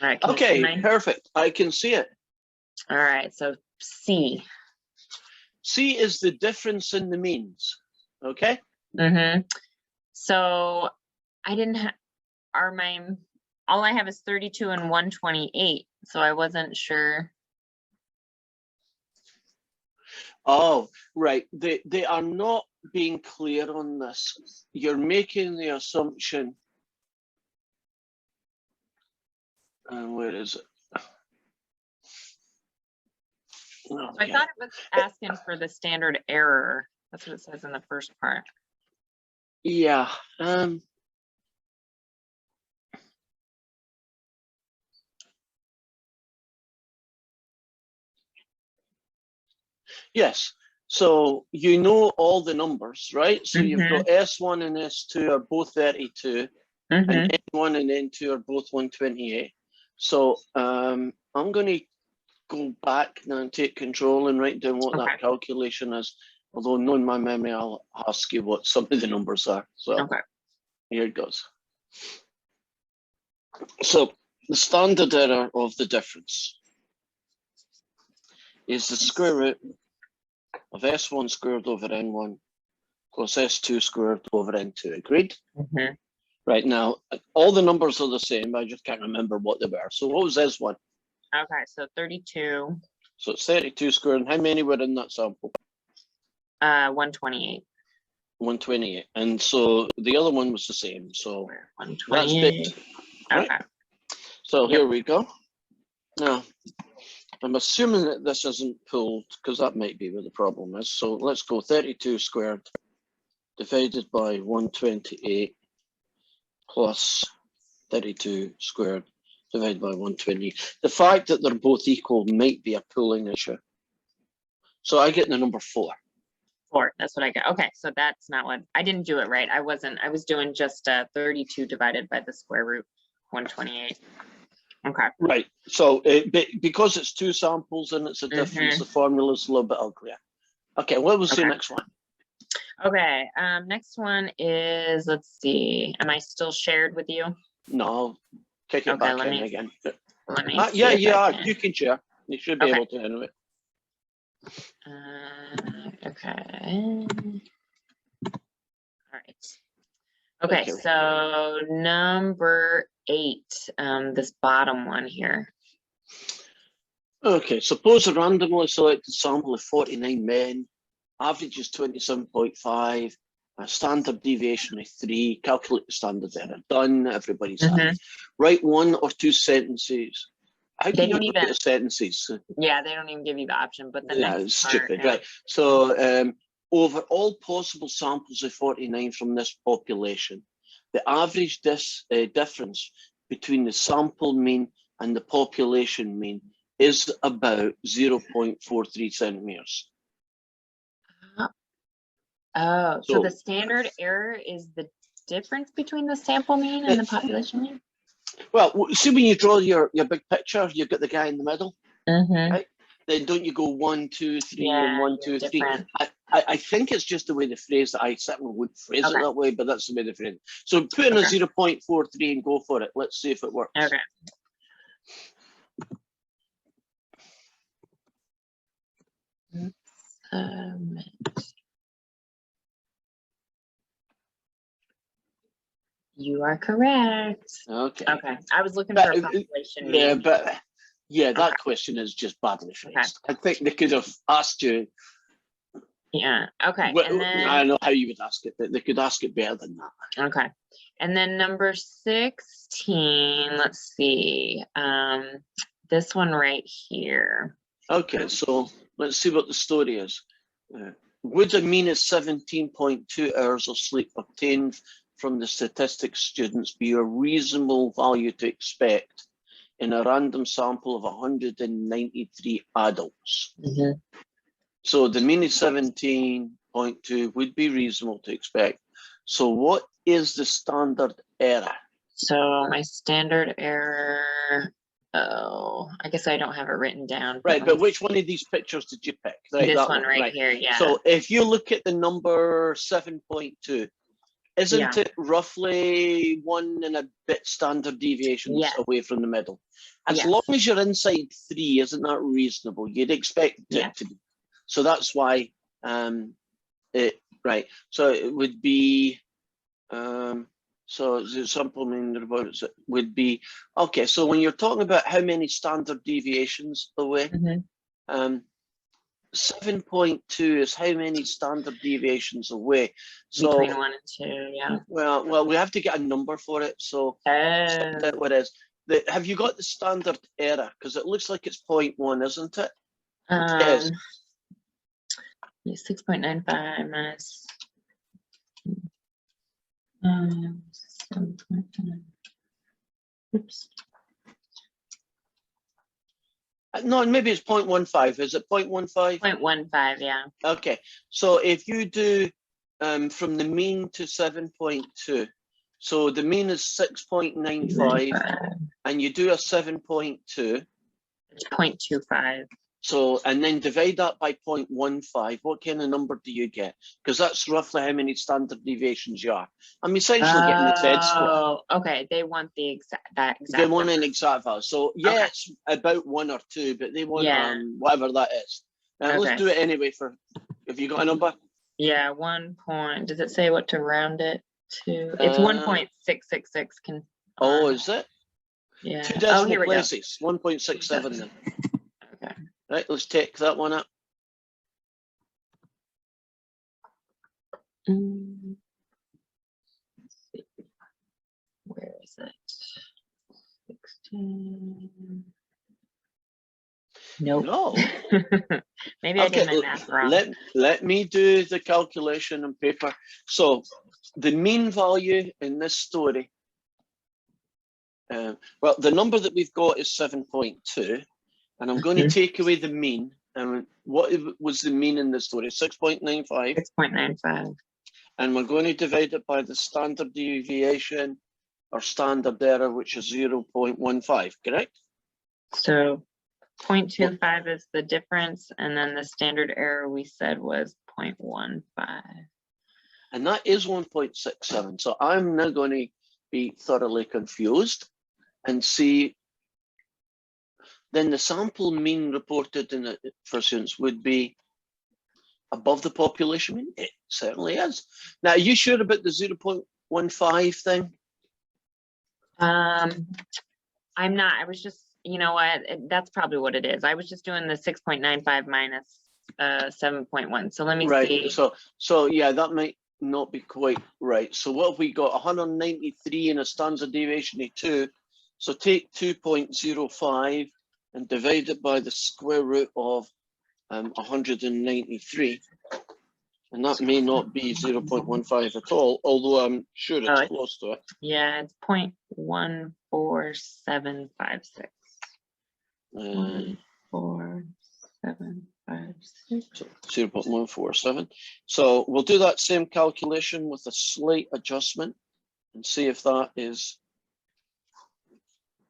All right. Okay, perfect. I can see it. All right. So C. C is the difference in the means. Okay. So I didn't have, all I have is 32 and 128. So I wasn't sure. Oh, right. They are not being clear on this. You're making the assumption. Where is it? So I thought it was asking for the standard error. That's what it says in the first part. Yeah. Yes. So you know all the numbers, right? So you've got S1 and S2 are both 32, and N1 and N2 are both 128. So I'm going to go back now and take control and write down what that calculation is. Although knowing my memory, I'll ask you what some of the numbers are. So here it goes. So the standard error of the difference is the square root of S1 squared over N1 plus S2 squared over N2. Agreed? Right, now, all the numbers are the same. I just can't remember what they were. So what was S1? Okay, so 32. So it's 32 squared. And how many were in that sample? 128. 128. And so the other one was the same. So 128. That's right? Okay. So here we go. Now, I'm assuming that this isn't pulled because that might be where the problem is. So let's go 32 squared divided by 128 plus 32 squared divided by 120. The fact that they're both equal might be a pooling issue. So I get the number 4. 4, that's what I get. Okay, so that's not what, I didn't do it right. I was doing just 32 divided by the square root 128. Okay. Right. So because it's 2 samples and it's a difference, the formula is a little bit uglier. Okay, what was the next one? Okay, next one is, let's see, am I still shared with you? No, kick it back in again. Let me yeah, you are. You can share. You should be able to anyway. Okay. All right. Okay, so number 8, this bottom one here. Okay, suppose a randomly selected sample of 49 men, average is 27.5, a standard deviation of 3, calculate the standard error. Done, everybody's happy. Write 1 or 2 sentences. How can you write sentences? Yeah, they don't even give you the option, but the next it's stupid, right? So over all possible samples of 49 from this population, the average difference between the sample mean and the population mean is about 0.43 centimeters. Oh, so the standard error is the difference between the sample mean and the population mean? Well, see when you draw your big picture, you've got the guy in the middle, right? Then don't you go 1, 2, 3, and 1, 2, 3? I think it's just the way the phrase that I certainly would phrase it that way, but that's the way the phrase. So put in a 0.43 and go for it. Let's see if it works. Okay. You are correct. Okay. Okay. I was looking for a population mean. Yeah, but yeah, that question is just badly phrased. I think they could have asked you. Yeah. Okay. Well, and then I don't know how you would ask it, but they could ask it better than that. Okay. And then number 16, let's see. This one right here. Okay, so let's see what the story is. Would a mean of 17.2 hours of sleep obtained from the statistics students be a reasonable value to expect in a random sample of 193 adults? So the mean is 17.2 would be reasonable to expect. So what is the standard error? So my standard error, I guess I don't have it written down. Right, but which one of these pictures did you pick? Right, this one right here, yeah. So if you look at the number 7.2, Isn't Yeah. it roughly 1 and a bit standard deviations Yes. away from the middle? As Yes. long as you're inside 3, isn't that reasonable? You'd expect Yes. it to be. So that's why, right. So it would be, so the sample mean would be, okay, so when you're talking about how many standard deviations away, Mhm. 7.2 is how many standard deviations away. So, Between 1 and 2, yeah. well, we have to get a number for it. So, find out what it is. Have you got the standard error? Because it looks like it's 0.1, isn't it? It is. 6.95 minus 7.9. Oops. No, maybe it's 0.15. Is it 0.15? 0.15, yeah. Okay. So if you do from the mean to 7.2, so the mean is 6.95 and you do a 7.2. It's 0.25. So, and then divide that by 0.15, what kind of number do you get? Because that's roughly how many standard deviations you are. I'm essentially getting the z-score. Oh, okay. They want the exact They want number. an exact value. So yeah, Okay. it's about 1 or 2, but they want Yeah. whatever that is. Now Okay. let's do it anyway for, have you got a number? Yeah, 1 point. Does it say what to round it to? It's 1.666. Oh, is it? Yeah. 2 Oh, decimal here we go. places, 1.67 then. Okay. Right, let's take that one up. Let's see. Where is it? 16. Nope. No. Maybe I did my math wrong. Let me do the calculation on paper. So the mean value in this story, well, the number that we've got is 7.2, and I'm going to take away the mean. And what was the mean in the story? 6.95. 6.95. And we're going to divide it by the standard deviation or standard error, which is 0.15, correct? So 0.25 is the difference, and then the standard error we said was 0.15. And that is 1.67. So I'm now going to be thoroughly confused and see, then the sample mean reported in the first instance would be above the population mean. It certainly is. Now, are you sure about the 0.15 thing? I'm not. I was just, you know what? That's probably what it is. I was just doing the 6.95 minus 7.1. So let me see. So yeah, that might not be quite right. So what have we got? 193 in a standard deviation of 2. So take 2.05 and divide it by the square root of 193. And that may not be 0.15 at all, although I'm sure it's close to it. Yeah, it's 0.14756. 14756. So 0.147. So we'll do that same calculation with a slight adjustment and see if that is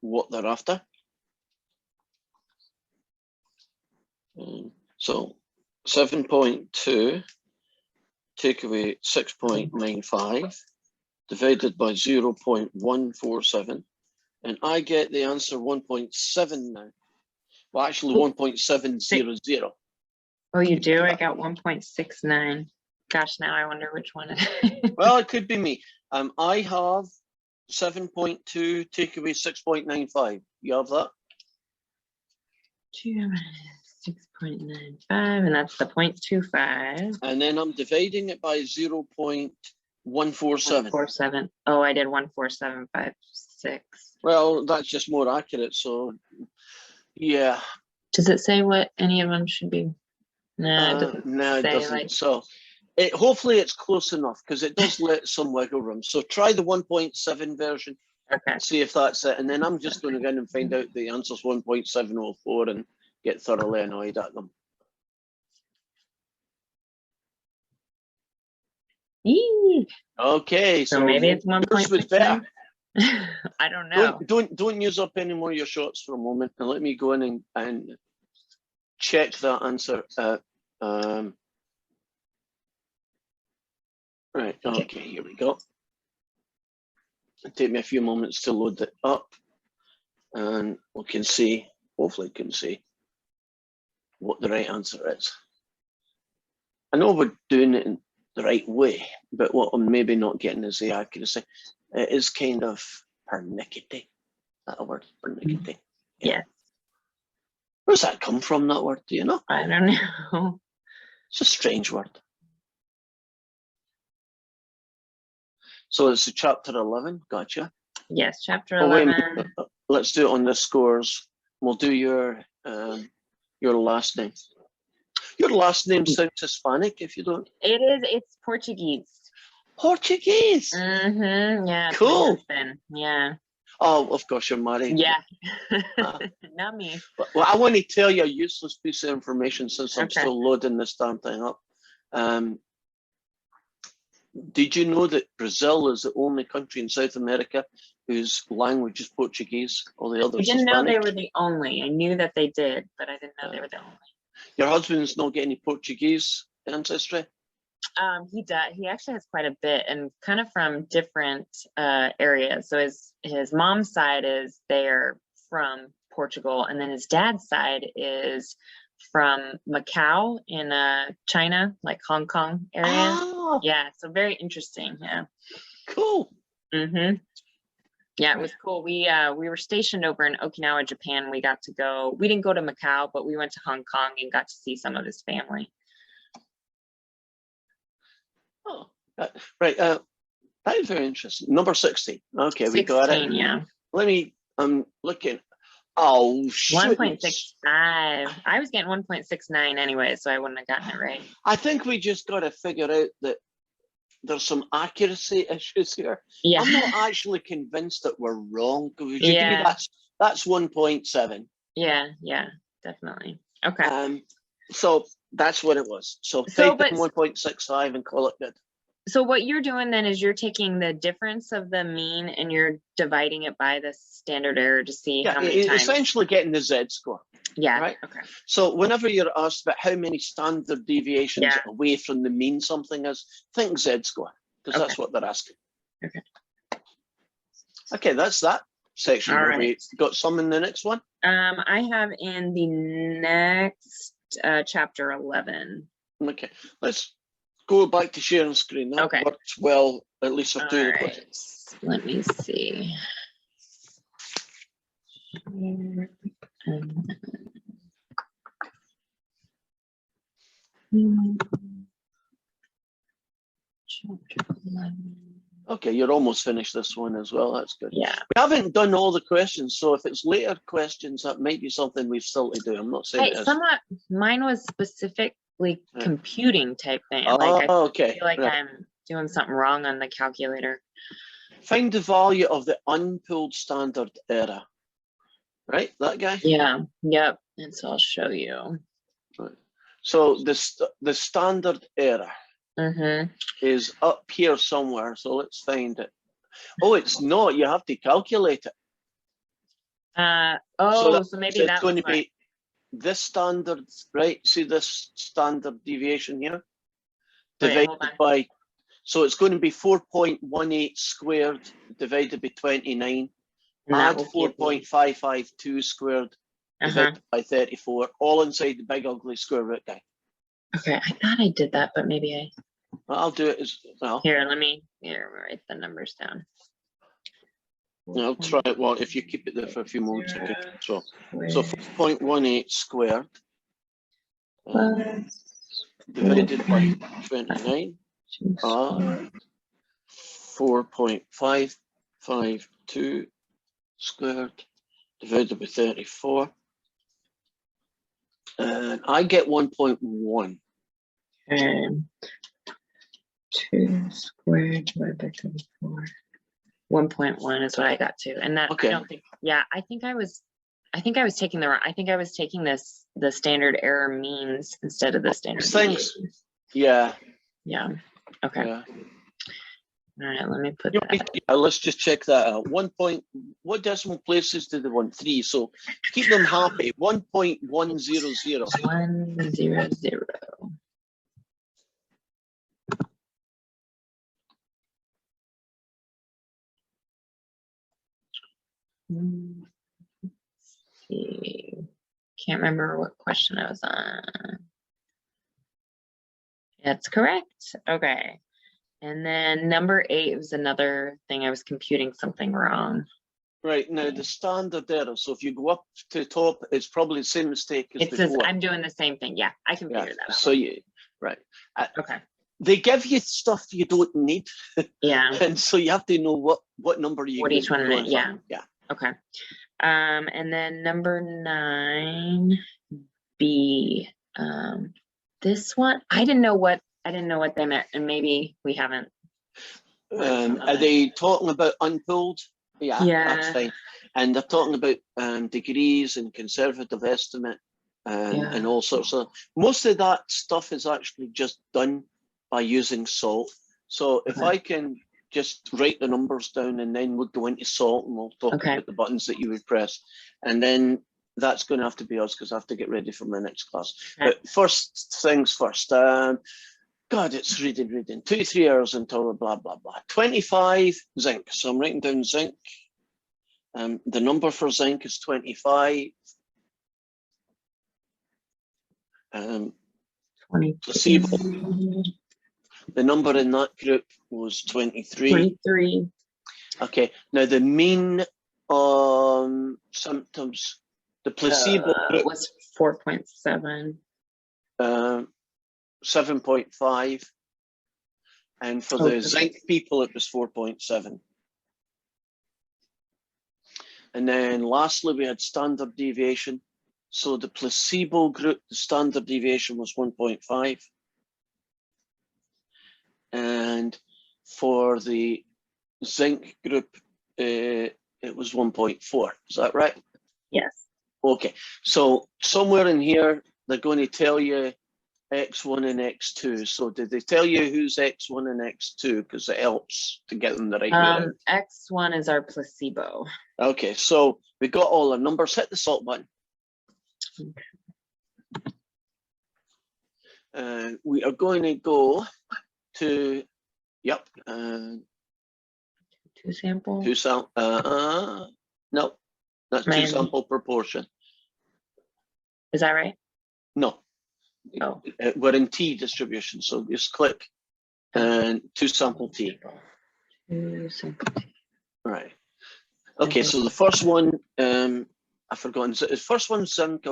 what they're after. So 7.2 take away 6.95 divided by 0.147, and I get the answer 1.7 now. Well, actually 1.700. Oh, you do? I got 1.69. Gosh, now I wonder which one it is. Well, it could be me. I have 7.2 take away 6.95. You have that? 6.95, and that's the 0.25. And then I'm dividing it by 0.147. 147. Oh, I did 14756. Well, that's just more accurate. So, yeah. Does it say what any of them should be? No, it doesn't. No, it doesn't. Like... So, hopefully it's close enough because it does let some wiggle room. So try the 1.7 version. Okay. See if that's it, and then I'm just going to go in and find out the answer's 1.704 and get thoroughly annoyed at them. Eee. Okay, so maybe it's 1.6. I don't know. Don't use up any more of your shots for a moment, and let me go in and check that answer. Right. Okay. Here we go. take me a few moments to load it up, and we can see, hopefully can see what the right answer is. I know we're doing it in the right way, but what I'm maybe not getting is the accuracy. It is kind of pernickety. Is that a word? Pernickety. Yeah. Where's that come from, that word? Do you know? I don't know. It's a strange word. So it's a chapter 11, gotcha. Yes, chapter Oh, wait a 11. minute. Let's do it on the scores. We'll do your last name. Your last name sounds Hispanic, if you don't. It's Portuguese. Portuguese. Yeah. it's my Cool. husband. Yeah. Oh, of course, you're married. Yeah. Ah. Not me. Well, I want to tell you a useless piece of information since I'm Okay. still loading this damn thing up. Did you know that Brazil is the only country in South America whose language is Portuguese? All the I others didn't know they Hispanic? were the only. I knew that they did, but I didn't know they were the only. Your husband's not got any Portuguese ancestry? He does. He actually has quite a bit, and kind of from different areas. So his mom's side is they're from Portugal, and then his dad's side is from Macau in China, like Hong Kong area. Oh, Yeah, so very interesting. Yeah. cool. Yeah, it was cool. We were stationed over in Okinawa, Japan. We got to go. We didn't go to Macau, but we went to Hong Kong and got to see some of his family. Oh, right. That is very interesting. Number 16. Okay, we got it. 16, yeah. Let me, I'm looking. Oh, shit. 1.65. I was getting 1.69 anyway, so I wouldn't have gotten it right. I think we just got to figure out that there's some accuracy issues here. Yeah. I'm not actually convinced that we're wrong. Would you Yeah. agree that's 1.7? Yeah, definitely. Okay. So that's what it was. So So, type in 1.65 and call it good. So what you're doing then is you're taking the difference of the mean and you're dividing it by the standard error to see how many times. Essentially getting the Z-score. Yeah. Right. Okay. So whenever you're asked about how many standard deviations away from the mean something is, think Z-score, because that's what they're asking. Okay. Okay, that's that section. All Have right. we got some in the next one? I have in the next chapter 11. Okay, let's go back to sharing screen. That works well, at least for two of the questions. Let me see. Chapter 11. Okay, you're almost finished this one as well. That's good. Yeah. We haven't done all the questions, so if it's later questions, that might be something we've still to do. I'm not saying it is. Somewhat, mine was specifically computing type thing. Oh, like, I okay. feel like I'm doing something wrong on the calculator. Find the value of the unpooled standard error. Right, that guy? Yeah, yep. And so I'll show you. Right. So the standard error is up here somewhere. So let's find it. Oh, it's not. You have to calculate it. So maybe that's going to be this standard, right? See this standard deviation here? Divided by, so it's going to be 4.18 squared divided by 29. Add 4.552 squared divided by 34, all inside the big ugly square root guy. Okay, I thought I did that, but maybe I'll do it as well. Here, let me write the numbers down. I'll try it. Well, if you keep it there for a few moments, I can control. So 4.18 squared divided by 29 are 4.552 squared divided by 34, and I get 1.1. 2 squared divided by 34. 1.1 is what I got to, and that I don't think. Yeah, I think I was taking the. I think I was taking the standard error means instead of the standard deviation. Yeah. Yeah. Okay. Yeah. All right, let me put that. Let's just check that out. What decimal places do they want? 3. So keep them happy. 1.100. 100. Let's see. Can't remember what question I was on. That's correct. Okay. And then number 8 was another thing. I was computing something wrong. Right, now the standard error, so if you go up to the top, it's probably the same mistake as It says before. I'm doing the same thing. Yeah, I can Yeah, figure that out. so you, right. Okay. They give you stuff you don't need, Yeah. and so you have to know what number you What each one going meant, yeah. for. Yeah. Okay. And then number 9, B. This one, I didn't know what they meant, and maybe we haven't. Are they talking about unpulled? Yeah, that's Yeah. fine. And they're talking about degrees and conservative estimate and all sorts of. Most of that stuff is actually just done by using salt. So if I can just write the numbers down and then we'll go into salt and we'll talk about the buttons that you would press. And then that's going to have to be us because I have to get ready for my next class. But first things first. God, it's reading. 2 to 3 hours until blah, blah, blah. 25 zinc. So I'm writing down zinc. The number for zinc is 25. Placebo. The number in that group was 23. 23. Okay. Now the mean symptoms, the placebo group was 4.7. 7.5. And for the zinc people, it was 4.7. And then lastly, we had standard deviation. So the placebo group, the standard deviation was 1.5. And for the zinc group, it was 1.4. Is that right? Yes. Okay. So somewhere in here, they're going to tell you X1 and X2. So did they tell you who's X1 and X2? Because it helps to get them the right way around. X1 is our placebo. Okay, so we got all our numbers. Hit the salt button. We are going to go to, yep. 2 sample. 2 sample. No, that's 2 sample proportion. Is that right? No. Oh. We're in T distribution, so just click and 2 sample T. 2 sample T. Right. Okay, so the first one, I've forgotten. The first one, zinc.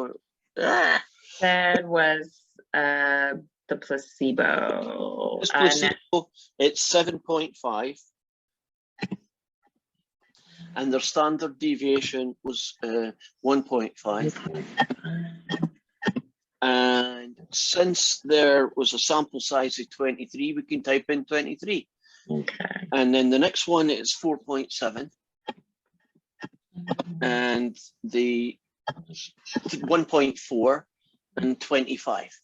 Said was the placebo. Placebo, it's 7.5. And their standard deviation was 1.5. And since there was a sample size of 23, we can type in 23. Okay. And then the next one is 4.7. And the 1.4 and 25.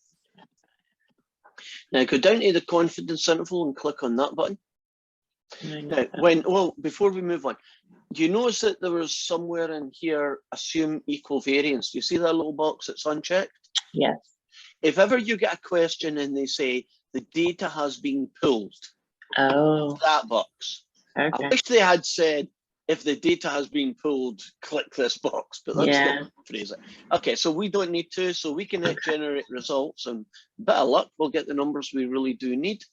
Now go down to the confidence interval and click on that button. Now, before we move on, do you notice that there was somewhere in here, assume equal variance? Do you see that little box that's unchecked? Yes. If ever you get a question and they say the data has been pulled, that box. Okay. I wish they had said, if the data has been pulled, click this box, but that's not phrase it. Okay, so we don't need to, so we can hit generate results, and bit of luck, we'll get the numbers we really do need.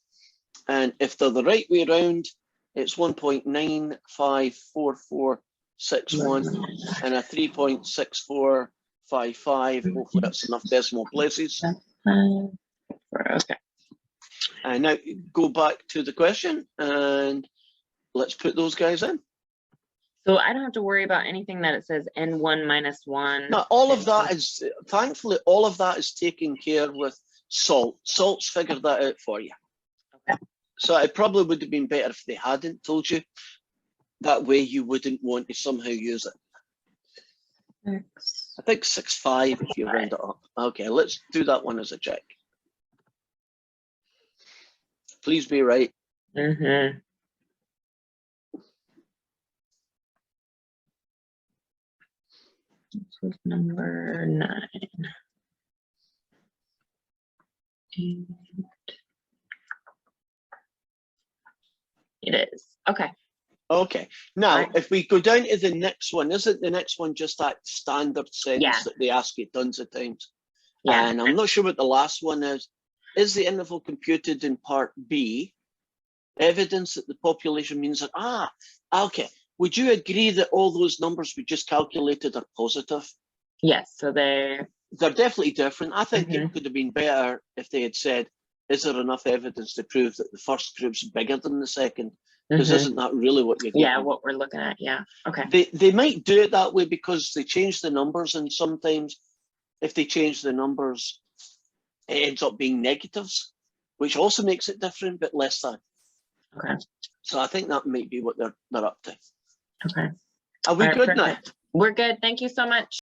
And if they're the right way around, it's 1.954461 and a 3.6455. Hopefully that's enough decimal places. Okay. And now go back to the question and let's put those guys in. So I don't have to worry about anything that it says N1 minus 1. Now, all of that is, thankfully, all of that is taken care with salt. Salt's figured that out for you. Okay. So it probably would have been better if they hadn't told you. That way you wouldn't want to somehow use it. I think 6.5 if you round it up. Okay, let's do that one as a check. Please be right. Mm-hmm. This was number 9. It is. Okay. Okay, now Right. if we go down to the next one, isn't the next one just that standard sentence Yeah. that they ask you tons of times? Yeah. And I'm not sure what the last one is. Is the interval computed in part B evidence that the population means that, okay. Would you agree that all those numbers we just calculated are positive? Yes. So they're They're definitely different. I think Mhm. it could have been better if they had said, is there enough evidence to prove that the first group's bigger than the second? Because Mhm. isn't that really what you're Yeah, getting? what we're looking at. Yeah. Okay. They might do it that way because they change the numbers, and sometimes if they change the numbers, it ends up being negatives, which also makes it different, but less than. Okay. So I think that might be what they're up to. Okay. Are we All right, good now? perfect. We're good. Thank you so much.